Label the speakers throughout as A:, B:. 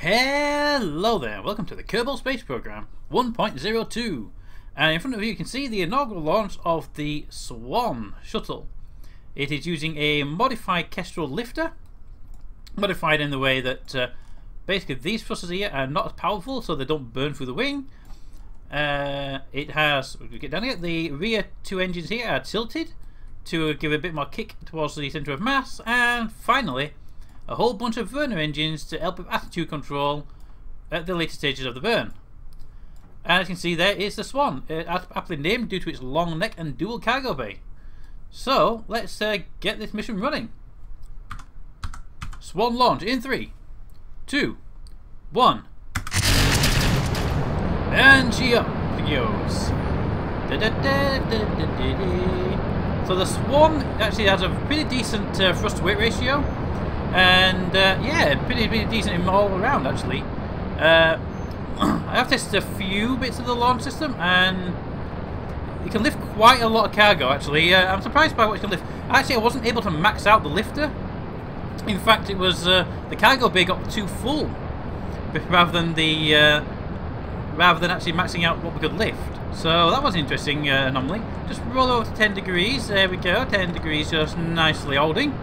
A: Hello there, welcome to the Kerbal Space Program 1.02, and in front of you can see the inaugural launch of the Swan shuttle. It is using a modified Kestrel lifter, modified in the way that basically these thrusters here are not as powerful, so they don't burn through the wing. It has, we get down here, the rear two engines here are tilted to give a bit more kick towards the centre of mass, and finally a whole bunch of burner engines to help with attitude control at the later stages of the burn. And as you can see, there is the Swan, aptly named due to its long neck and dual cargo bay. So let's get this mission running. Swan launch in 3, 2, 1, and she up goes. So the Swan actually has a pretty decent thrust to weight ratio, and yeah, pretty decent all around actually. I have tested a few bits of the launch system, and you can lift quite a lot of cargo actually. I'm surprised by what you can lift. Actually, I wasn't able to max out the lifter. In fact, it was the cargo bay got too full rather than actually maxing out what we could lift. So that was an interesting anomaly. Just roll over to 10 degrees. There we go, 10 degrees, just nicely holding.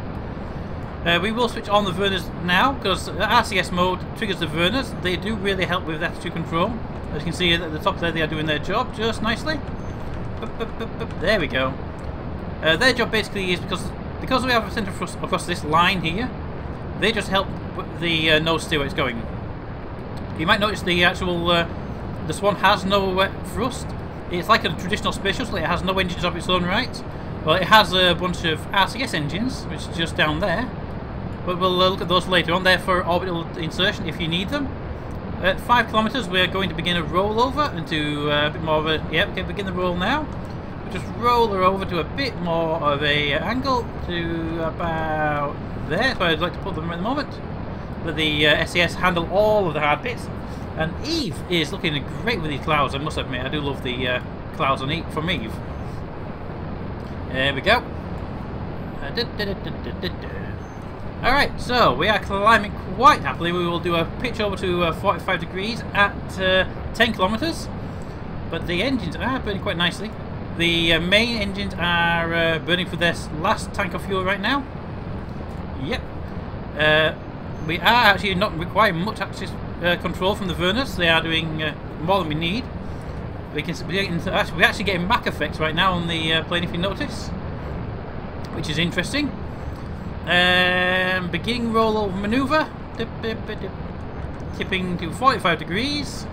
A: We will switch on the burners now, because RCS mode triggers the burners. They do really help with attitude control. As you can see at the top there, they are doing their job just nicely. There we go. Their job basically is, because we have a centre thrust across this line here, they just help the nose steer where it's going. You might notice the actual the Swan has no thrust. It's like a traditional space shuttle. It has no engines of its own right. Well, it has a bunch of RCS engines, which is just down there. But we'll look at those later on. They're for orbital insertion if you need them. At 5 kilometers, we're going to begin a rollover into a bit more of a... Yeah, we can begin the roll now. We'll just roll her over to a bit more of a angle to about there. That's where I'd like to put them at the moment. Let the SAS handle all of the hard bits. And Eve is looking great with these clouds, I must admit. I do love the clouds on from Eve. There we go. Alright, so we are climbing quite happily. We will do a pitch over to 45 degrees at 10 kilometers. But the engines are burning quite nicely. The main engines are burning for their last tank of fuel right now. Yep. We are actually not requiring much access control from the burners. They are doing more than we need. We're actually getting Mach effects right now on the plane, if you notice, which is interesting. Beginning rollover maneuver. Tipping to 45 degrees.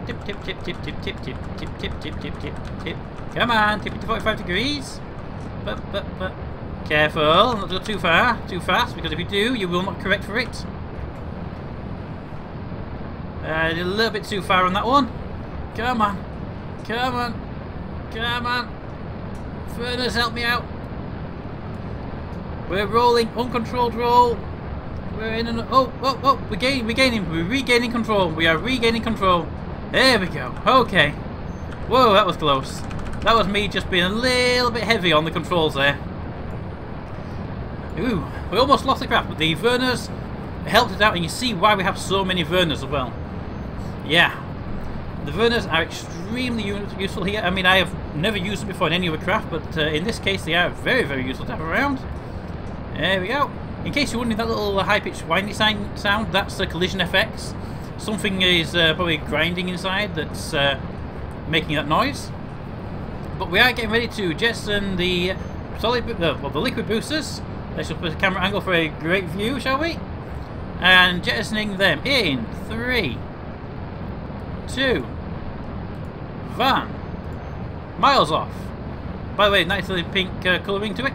A: Tip, tip, tip, tip, tip, tip, tip, tip, tip, tip, tip, tip, tip. Come on, tip it to 45 degrees. Careful, not go too far, too fast, because if you do, you will not correct for it. A little bit too far on that one. Come on. Come on. Come on. Furnace, help me out. We're rolling. Uncontrolled roll. We're in an... Oh. We're regaining control. We are regaining control. There we go. Okay. Whoa, that was close. That was me just being a little bit heavy on the controls there. Ooh. We almost lost the craft, but the burners helped it out, and you see why we have so many burners as well. Yeah, the burners are extremely useful here. I mean, I have never used them before in any other craft, but in this case they are very, very useful to have around. There we go. In case you're wondering, that little high-pitched windy sound, that's the collision effects. Something is probably grinding inside that's making that noise. But we are getting ready to jettison the the liquid boosters. Let's just put the camera angle for a great view, shall we? And jettisoning them in 3, 2, 1. Miles off. By the way, nicely pink colouring to it.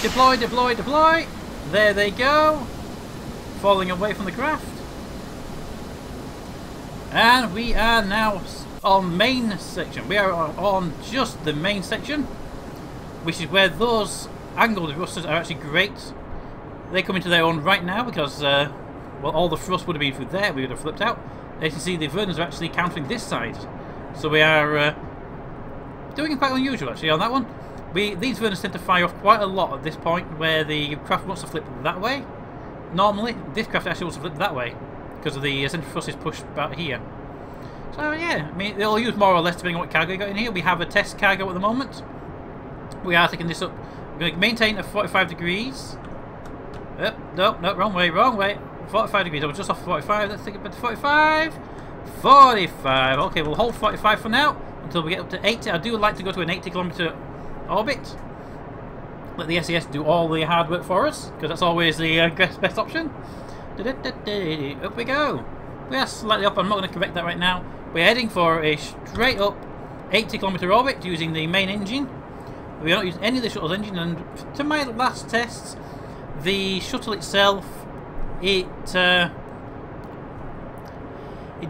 A: Deploy, deploy, deploy. There they go. Falling away from the craft. And we are now on main section. We are on just the main section, which is where those angled thrusters are actually great. They come into their own right now because, well, all the thrust would have been through there. We would have flipped out. As you can see, the burners are actually countering this side. So we are doing it quite unusual, actually, on that one. These burners tend to fire off quite a lot at this point, where the craft wants to flip that way. Normally, this craft actually wants to flip that way. because of the central thrust is pushed back here. So yeah, I mean they'll use more or less depending on what cargo you got in here. We have a test cargo at the moment. We are taking this up. We're going to maintain at 45 degrees. No, wrong way. 45 degrees. I was just off 45. Let's take it back to 45. 45. Okay, we'll hold 45 for now until we get up to 80. I do like to go to an 80-kilometer orbit. Let the SES do all the hard work for us, because that's always the best option. Up we go. We are slightly up. I'm not going to correct that right now. We're heading for a straight up 80-kilometer orbit using the main engine. We don't use any of the shuttle's engine, and to my last tests, the shuttle itself, it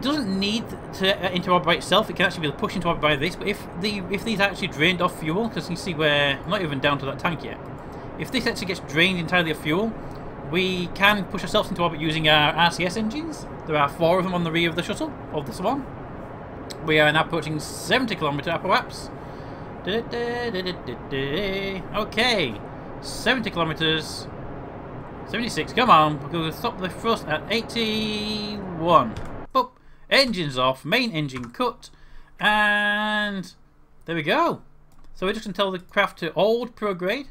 A: doesn't need to enter orbit by itself. It can actually be pushed into orbit by this. But if these are actually drained off fuel, because you can see we're not even down to that tank yet. If this actually gets drained entirely of fuel, we can push ourselves into orbit using our RCS engines. There are 4 of them on the rear of the shuttle, of the Swan. We are now approaching 70-kilometer apoaps. Okay, 70 kilometers. 76, come on, we're going to stop the thrust at 81. Boop. Engines off, main engine cut, and there we go. So we're just going to tell the craft to hold prograde.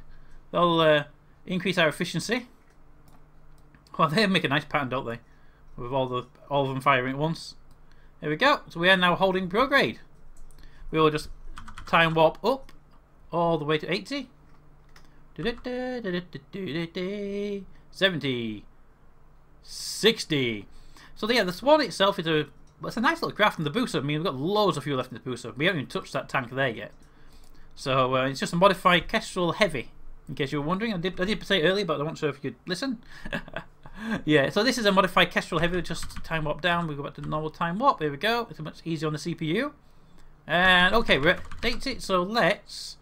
A: They'll increase our efficiency. Well, they make a nice pattern, don't they? With all of them firing at once. There we go. So we are now holding prograde. We will just time warp up all the way to 80. 70, 60. So yeah, the Swan itself is it's a nice little craft, and the booster, I mean, we've got loads of fuel left in the booster. We haven't even touched that tank there yet. So it's just a modified Kestrel Heavy, in case you were wondering. I did say it earlier, but I wasn't sure if you could listen. Yeah, so this is a modified Kestrel Heavy. Just time warp down. We go back to normal time warp. There we go. It's much easier on the CPU. And okay, we're at 80. So let's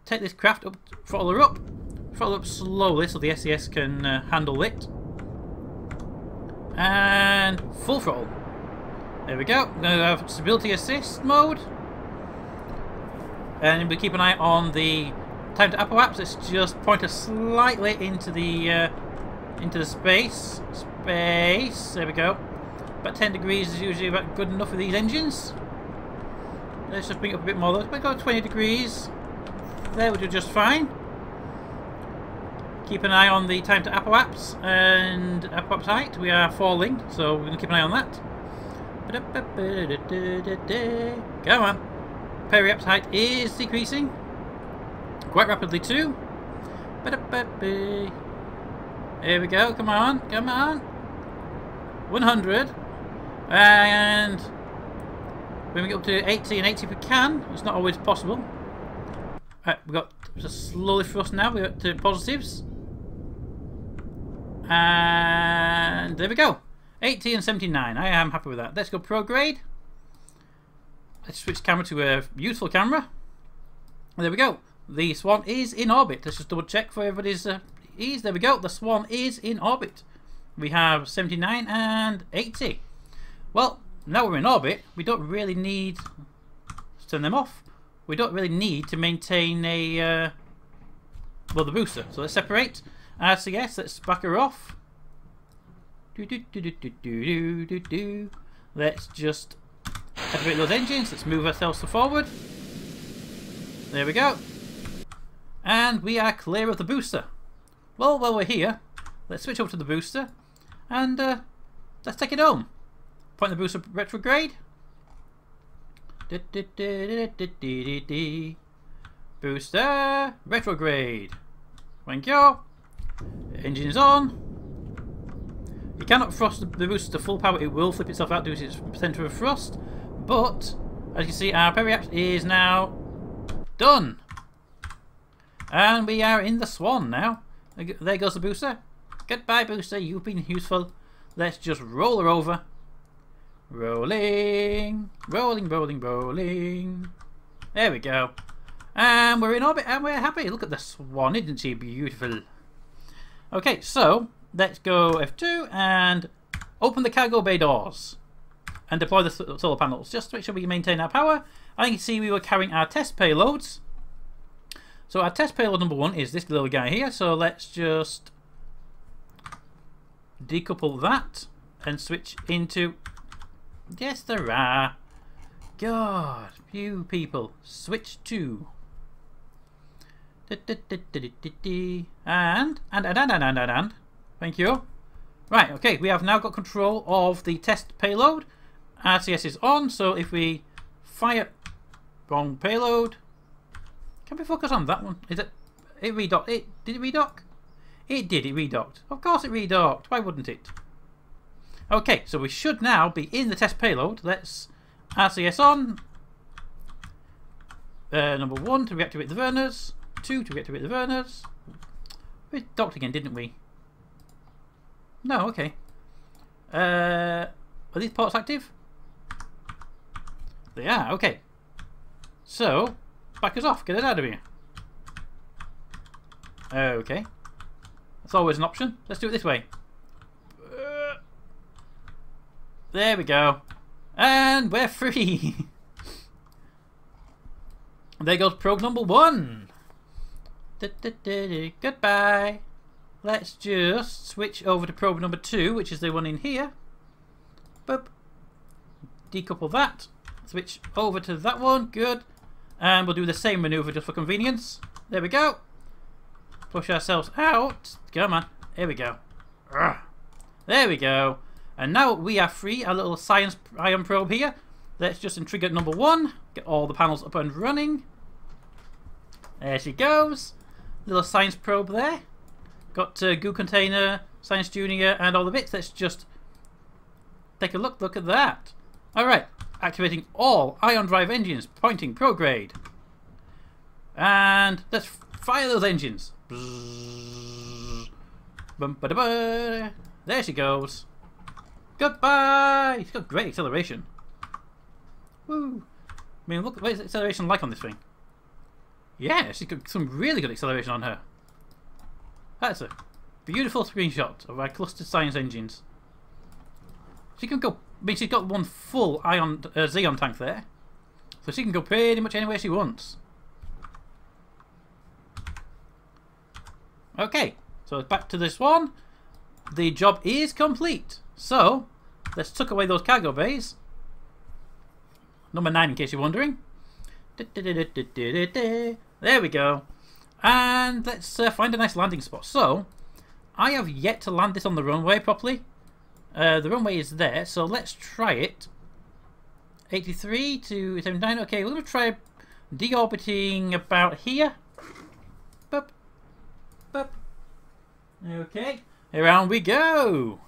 A: take this craft up, throttle her up. Throttle up slowly so the SES can handle it. And full throttle. There we go. We're going to have stability assist mode. And we keep an eye on the time to apoaps. Let's just point us slightly into the space. There we go. About 10 degrees is usually about good enough for these engines. Let's just bring it up a bit more. Let's go 20 degrees. There, we'll do just fine. Keep an eye on the time to apoaps and apoaps height. We are falling, so we're going to keep an eye on that. Come on. Periaps height is decreasing. Quite rapidly too. Here we go, come on, come on. 100. And when we get up to 80 and 80 if we can, it's not always possible. Right, we've got just slowly thrust now, we're up to positives. And there we go. 80 and 79. I am happy with that. Let's go prograde. Let's switch camera to a useful camera. There we go. The Swan is in orbit. Let's just double check for everybody's ease. There we go. The Swan is in orbit. We have 79 and 80. Well, now we're in orbit, we don't really need... Let's turn them off. We don't really need to maintain a... well, the booster. So let's separate. RCS, let's back her off. Let's just activate those engines. Let's move ourselves forward. There we go. And we are clear of the booster. Well, while we're here, let's switch over to the booster and let's take it home. Point the booster retrograde. Booster retrograde. Thank you. Engine is on. You cannot thrust the booster to full power. It will flip itself out due to its center of thrust. But as you can see, our periaps is now done. And we are in the Swan now. There goes the booster. Goodbye, booster. You've been useful. Let's just roll her over. Rolling. Rolling, rolling, rolling. There we go. And we're in orbit and we're happy. Look at the Swan. Isn't she beautiful? Okay, so let's go F2 and open the cargo bay doors. And deploy the solar panels. Just to make sure we maintain our power. And you can see we were carrying our test payloads. So our test payload number 1 is this little guy here. So let's just decouple that. and switch into... Yes, there are. God, you people. Switch to... And. Thank you. Right, okay, we have now got control of the test payload. RCS is on, so if we fire... Wrong payload. Can we focus on that one? Is it... It redocked. Did it redock? It did, it redocked. Of course it redocked. Why wouldn't it? Okay, so we should now be in the test payload. Let's RCS on. Number 1 to reactivate the burners. 2 to reactivate the burners. We docked again, didn't we? No, okay. Are these ports active? They are, okay. So, back us off. Get it out of here. Okay. That's always an option. Let's do it this way. There we go. And we're free. There goes probe number 1. Goodbye. Let's just switch over to probe number 2, which is the one in here. Boop. Decouple that. Switch over to that one. Good. And we'll do the same maneuver just for convenience. There we go. Push ourselves out. Come on. Here we go. There we go. And now we are free. Our little science ion probe here. Let's just trigger number 1. Get all the panels up and running. There she goes. Little science probe there. Got goo container, science junior, and all the bits. Let's just take a look. Look at that. Alright. Activating all ion drive engines. Pointing prograde. And let's fire those engines. There she goes. Goodbye! It's got great acceleration. Woo! I mean, look, what is the acceleration like on this thing? Yeah, she's got some really good acceleration on her. That's a beautiful screenshot of our clustered science engines. She can go... I mean, she's got one full ion Xeon tank there. So she can go pretty much anywhere she wants. Okay, so back to this one. The job is complete. So, let's tuck away those cargo bays. Number 9 in case you're wondering. There we go. And let's find a nice landing spot. So, I have yet to land this on the runway properly. The runway is there, so let's try it. 83 to 79. Okay, we're going to try deorbiting about here. Boop. Boop. Okay, around we go.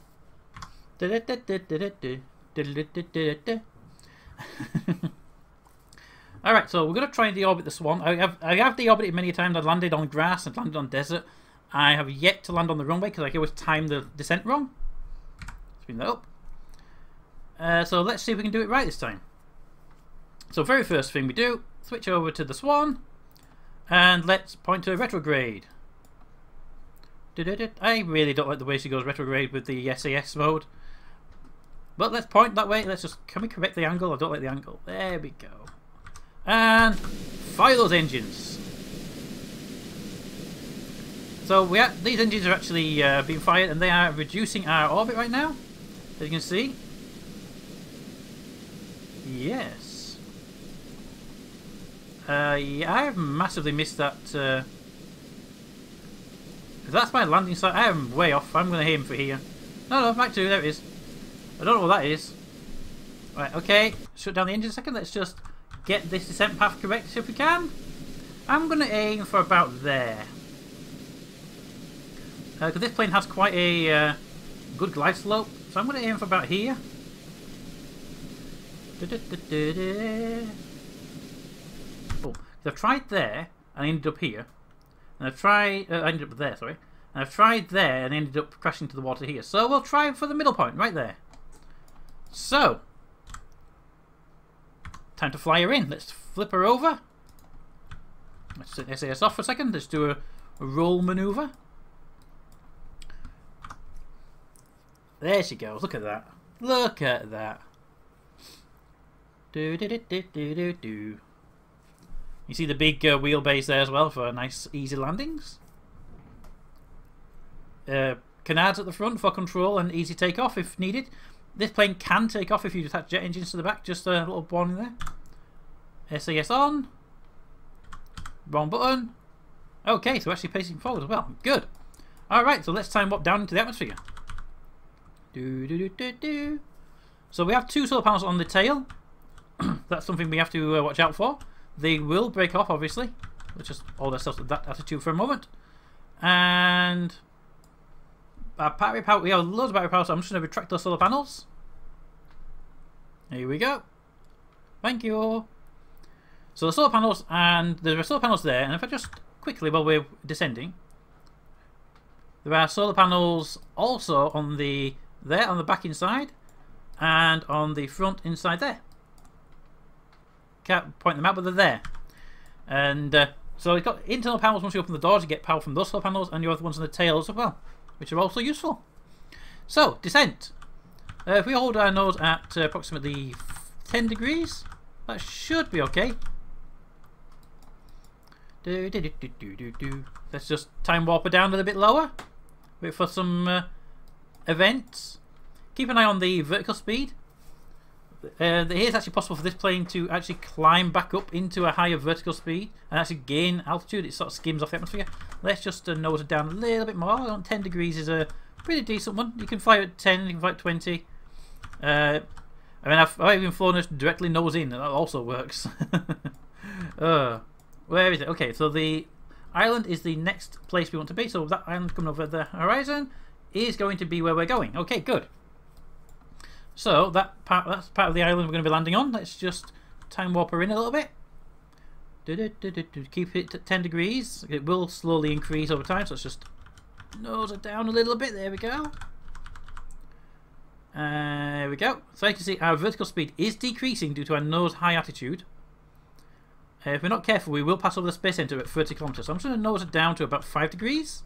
A: Alright, so we're going to try and deorbit the Swan. I have deorbited many times. I've landed on grass and landed on desert. I have yet to land on the runway because I can always time the descent wrong. Spin that up. So let's see if we can do it right this time. So very first thing we do, switch over to the Swan. And let's point to retrograde. I really don't like the way she goes retrograde with the SAS mode. But let's point that way. Let's just... Can we correct the angle? I don't like the angle. There we go. And fire those engines. So these engines are actually being fired, and they are reducing our orbit right now, as you can see. Yes. Yeah, I have massively missed that. If that's my landing site, I am way off. I'm going to aim for here. No, back to there it is. I don't know what that is. Right, okay. Shut down the engine a second. Let's just get this descent path correct if we can. I'm going to aim for about there. Because this plane has quite a good glide slope. So I'm going to aim for about here. Oh, I've tried there and ended up here. And I've tried... I ended up there, sorry. And I've tried there and ended up crashing to the water here. So we'll try for the middle point, right there. So, time to fly her in. Let's flip her over. Let's set SAS off for a second. Let's do a roll maneuver. There she goes. Look at that. Look at that. Do do do do do do do. You see the big wheelbase there as well for nice easy landings. canards at the front for control and easy takeoff if needed. This plane can take off if you attach jet engines to the back. Just a little warning there. SAS on. Wrong button. Okay, so actually pacing forward as well. Good. Alright, so let's time warp down into the atmosphere. So we have 2 solar panels on the tail. That's something we have to watch out for. They will break off, obviously. Let's just hold ourselves at that attitude for a moment. And our battery power, we have loads of battery power, so I'm just going to retract those solar panels. Here we go. Thank you. So the solar panels, and there are solar panels there, and if I just quickly, while we're descending, there are solar panels also on the back inside, and on the front inside there. Can't point them out, but they're there. And so you've got internal panels. Once you open the doors, you get power from those solar panels, and you have the ones on the tails as well, which are also useful. So, descent. If we hold our nose at approximately 10 degrees, that should be okay. Let's just time warp it down a little bit lower. Wait for some events. Keep an eye on the vertical speed. It is actually possible for this plane to actually climb back up into a higher vertical speed and actually gain altitude. It sort of skims off the atmosphere. Let's just nose it down a little bit more. 10 degrees is a pretty decent one. You can fly at 10, you can fly at 20. I mean, I've even flown it directly nose in. That also works. Where is it? Okay, so the island is the next place we want to be. So that island coming over the horizon is going to be where we're going. Okay, good. So that's part of the island we're going to be landing on. Let's just time warp her in a little bit. Keep it at 10 degrees. It will slowly increase over time, so let's just nose it down a little bit. There we go. There we go. So you can see our vertical speed is decreasing due to our nose high altitude. If we're not careful, we will pass over the space center at 30 kilometers. So I'm just going to nose it down to about 5 degrees.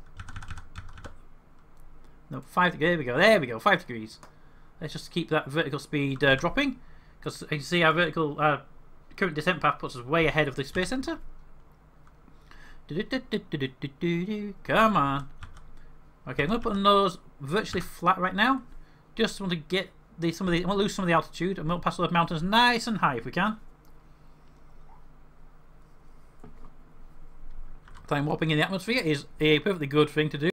A: No, 5. There we go. There we go. 5 degrees. Let's just keep that vertical speed dropping, because you can see our current descent path puts us way ahead of the space center. Come on. Okay, I'm going to put the nose virtually flat right now. Just want to get I want to lose some of the altitude, and we'll pass those mountains nice and high if we can. Time warping in the atmosphere is a perfectly good thing to do.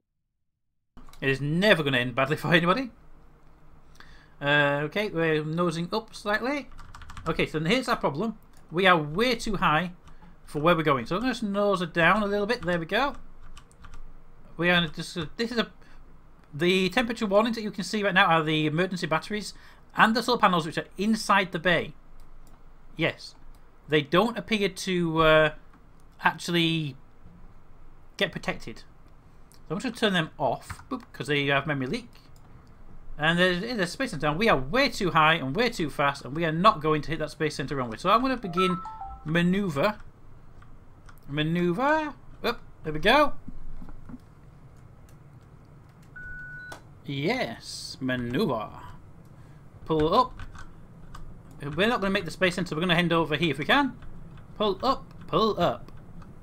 A: It is never going to end badly for anybody. Okay, we're nosing up slightly. Okay, so here's our problem. We are way too high for where we're going. So I'm going to nose it down a little bit. There we go. We are just the temperature warnings that you can see right now are the emergency batteries and the solar panels which are inside the bay. Yes, they don't appear to actually get protected. So I'm going to turn them off because they have memory leak. And there's space center down. We are way too high and way too fast, and we are not going to hit that space center runway. So I'm going to begin maneuver. Maneuver. Up. There we go. Yes. Maneuver. Pull up. We're not going to make the space center. We're going to head over here if we can. Pull up. Pull up.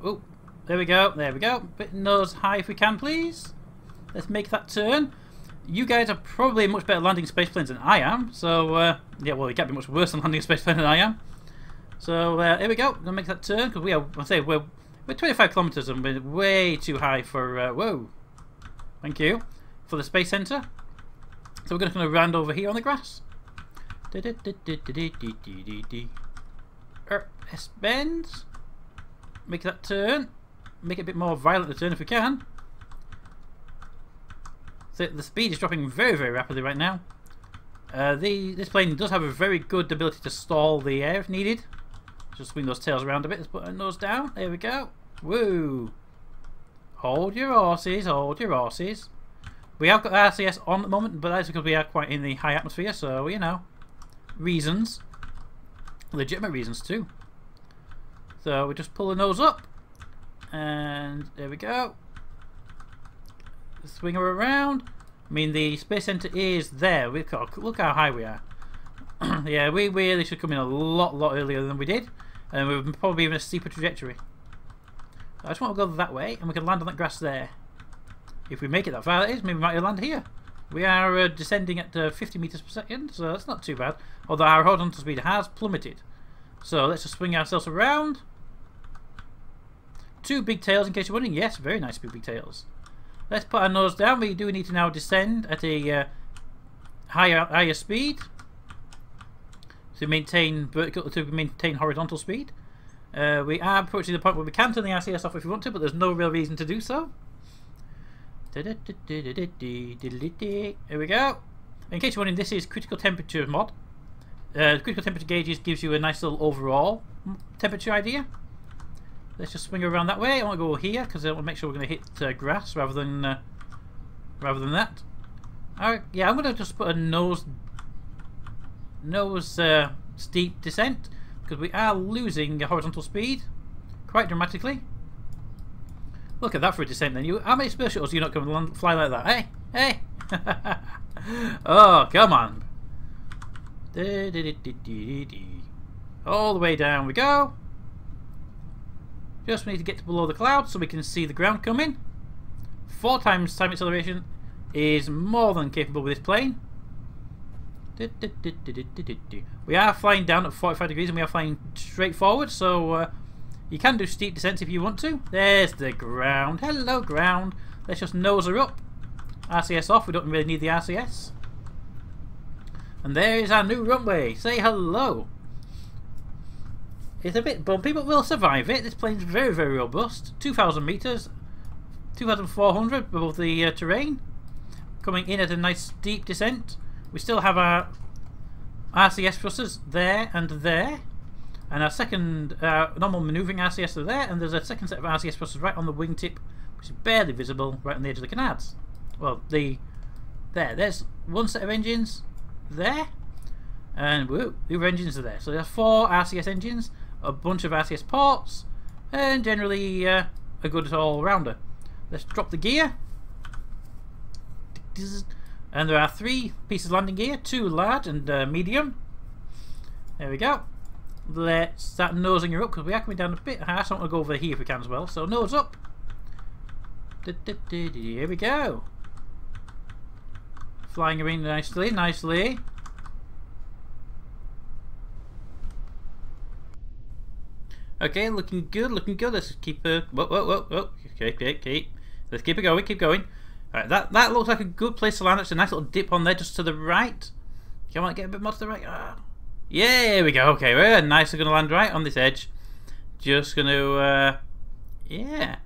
A: Oh. There we go. There we go. Bit nose high if we can, please. Let's make that turn. You guys are probably much better landing space planes than I am. So, yeah, well, you can't be much worse than landing a space plane than I am. So, here we go. Gonna make that turn because we're 25 kilometers and we're way too high for, whoa. Thank you. For the space center. So, we're going to land over here on the grass. S bends. Make that turn. Make it a bit more violent the turn if we can. So the speed is dropping very, very rapidly right now. This plane does have a very good ability to stall the air if needed. Just swing those tails around a bit. Let's put our nose down. There we go. Woo! Hold your horses. Hold your horses. We have got RCS on at the moment, but that's because we are quite in the high atmosphere. So, you know, reasons. Legitimate reasons too. So we just pull the nose up. And there we go. Swing her around. I mean, the space center is there. Look how high we are. Yeah, we really should come in a lot earlier than we did. And we're probably even a steeper trajectory. I just want to go that way, and we can land on that grass there. If we make it that far, that is, maybe we might land here. We are descending at 50 meters per second, so that's not too bad. Although our horizontal speed has plummeted. So let's just swing ourselves around. 2 big tails, in case you're wondering. Yes, very nice big tails. Let's put our nose down. We do need to now descend at a higher speed to maintain horizontal speed. We are approaching the point where we can turn the RCS off if we want to, but there's no real reason to do so. Here we go. In case you're wondering, this is critical temperature mod. Critical temperature gauges gives you a nice little overall temperature idea. Let's just swing around that way. I want to go here because I want to make sure we're going to hit grass rather than that. Yeah, I'm going to just put a nose steep descent because we are losing horizontal speed quite dramatically. Look at that for a descent then. How many space shuttles do you not come and fly like that? Hey! Hey! Oh, come on. All the way down we go. Just need to get to below the clouds so we can see the ground coming. 4 times time acceleration is more than capable with this plane. We are flying down at 45 degrees and we are flying straight forward, so you can do steep descents if you want to. There's the ground. Hello, ground. Let's just nose her up. RCS off. We don't really need the RCS. And there is our new runway. Say hello. It's a bit bumpy, but we'll survive it. This plane's very, very robust. 2,000 meters, 2,400 above the terrain. Coming in at a nice steep descent. We still have our RCS thrusters there and there. And our second normal manoeuvring RCS are there, and there's a second set of RCS thrusters right on the wingtip, which is barely visible, right on the edge of the canards. Well, there's one set of engines there, and whoop, the other engines are there. So there's 4 RCS engines, a bunch of RCS ports, and generally a good all-rounder. Let's drop the gear, and there are 3 pieces of landing gear, 2 large and medium. There we go. Let's start nosing her up because we are coming down a bit high, so I want to go over here if we can as well. So nose up. Here we go. Flying around nicely, nicely. Okay, looking good, looking good. Let's keep whoa. Okay. Let's keep it going, keep going. Alright, that looks like a good place to land. It's a nice little dip on there just to the right. Come on, get a bit more to the right. Yeah, here we go. Okay, we're nice. We're going to land right on this edge. Just going to, yeah.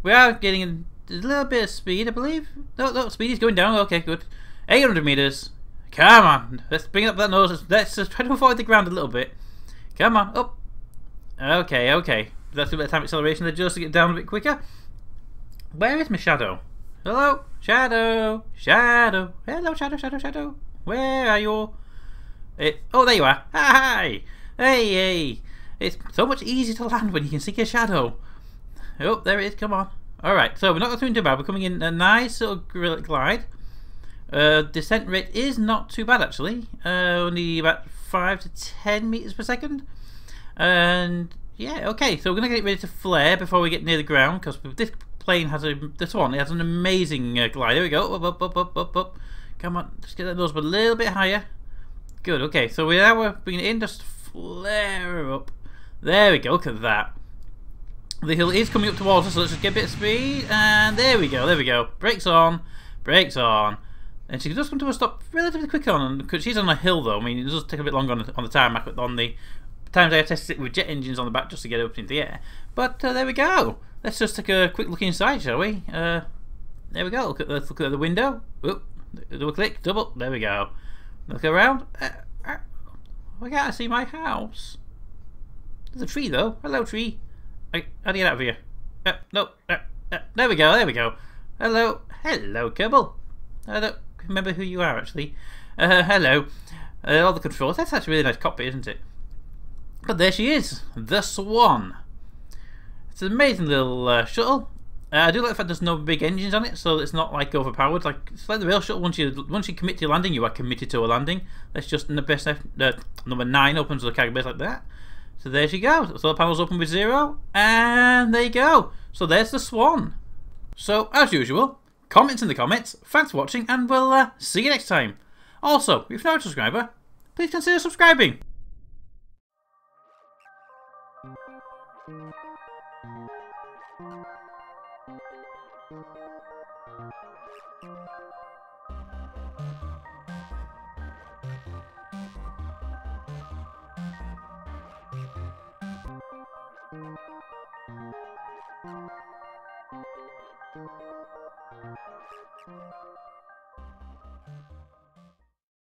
A: We are getting a little bit of speed, I believe. No, speed is going down. Okay, good. 800 meters. Come on. Let's bring up that nose. Let's just try to avoid the ground a little bit. Come on, up. Okay. That's a bit of time acceleration there just to get down a bit quicker. Where is my shadow? Hello? Shadow. Hello, shadow. Where are you? Oh, there you are. Hi. Hey. It's so much easier to land when you can see your shadow. Oh, there it is. Come on. Alright, so we're not doing too bad. We're coming in a nice little glide. Descent rate is not too bad, actually. Only about 5 to 10 meters per second. And yeah, okay. So we're going to get ready to flare before we get near the ground because this plane has the Swan. It has an amazing glide. There we go. Up. Come on. Just get that nose up a little bit higher. Good, okay, so we're bringing it in, just flare up. There we go, look at that. The hill is coming up towards us, so let's just get a bit of speed, and there we go. Brakes on. And she can just come to a stop relatively quick because she's on a hill though. I mean, it does take a bit longer on the tarmac, but on the times I tested it with jet engines on the back just to get up into the air. But there we go. Let's just take a quick look inside, shall we? There we go, let's look at the window. Oop, double click, double, there we go. Look around. I can't see my house. There's a tree though. Hello, tree. How do you get out of here? No. There we go. Hello, Kerbal. I don't remember who you are actually. Hello. All the controls. That's actually a really nice cockpit, isn't it? But there she is, the Swan. It's an amazing little shuttle. I do like the fact there's no big engines on it, so it's not like overpowered. It's like the real shuttle. Once you commit to landing, you are committed to a landing. That's just in the best. Number 9 opens the cargo base like that. So there she goes. Solar panels open with 0, and there you go. So there's the Swan. So as usual, comments in the comments. Thanks for watching, and we'll see you next time. Also, if you're not a subscriber, please consider subscribing.